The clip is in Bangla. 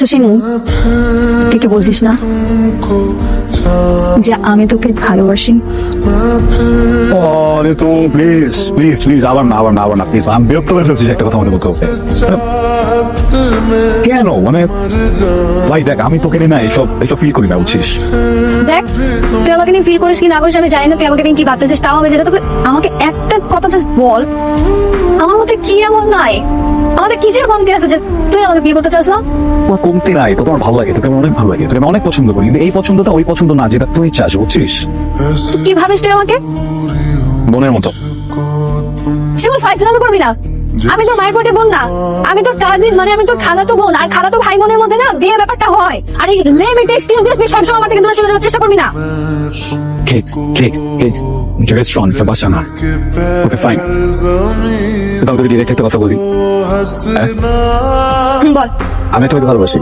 আচ্ছা শিমু, তুই কি বলছিস না যে আমি তোকে ভালোবাসি? আরে তো প্লিজ প্লিজ প্লিজ আবার না প্লিজ, আমি বিরক্ত করে ফেলছি একটা কথা মনে বলতে হবে। কেন মানে ভাই দেখ, আমি তোকে নিয়ে না এইসব ফিল করি না, বুঝছিস? দেখ, তুই আমাকে নিয়ে ফিল করিস কি না করিস আমি জানি না, তুই আমাকে নিয়ে কি ভাবতেছিস তাও আমি যেটা তোকে আমাকে একটা কথা জাস্ট বল, আমার মধ্যে কি এমন নাই? আমাদের কিসের কমতি আছে যে তুই আমাকে বিয়ে করতে চাস না? তোমার কমতি নাই, তো তোমার ভালো লাগে, তোকে আমার অনেক ভালো লাগে, তোকে আমি অনেক পছন্দ করি, কিন্তু এই পছন্দটা ওই পছন্দ না যেটা তুই চাস, বুঝছিস? কি ভাবিস তুই আমাকে? মনের মতো। সেগুলো ফাইসলামি করবি না। আমি তোর মায়ের পেটের বোন না, আমি তোর কাজিন, মানে আমি তোর খালাতো বোন, আর খালাতো ভাই বোনের মধ্যে না বিয়ে ব্যাপারটা হয়। আর এই লেমিট এক্সকিউজ দিয়ে সবসময় আমার থেকে দূরে চলে যাওয়ার চেষ্টা করবি না। রেস্টুরেন্ট বাসা না, ওকে ফাইন। তাও তোকে ডিরেক্ট একটা কথা বলি, বল। আমি তোকে ভালোবাসি।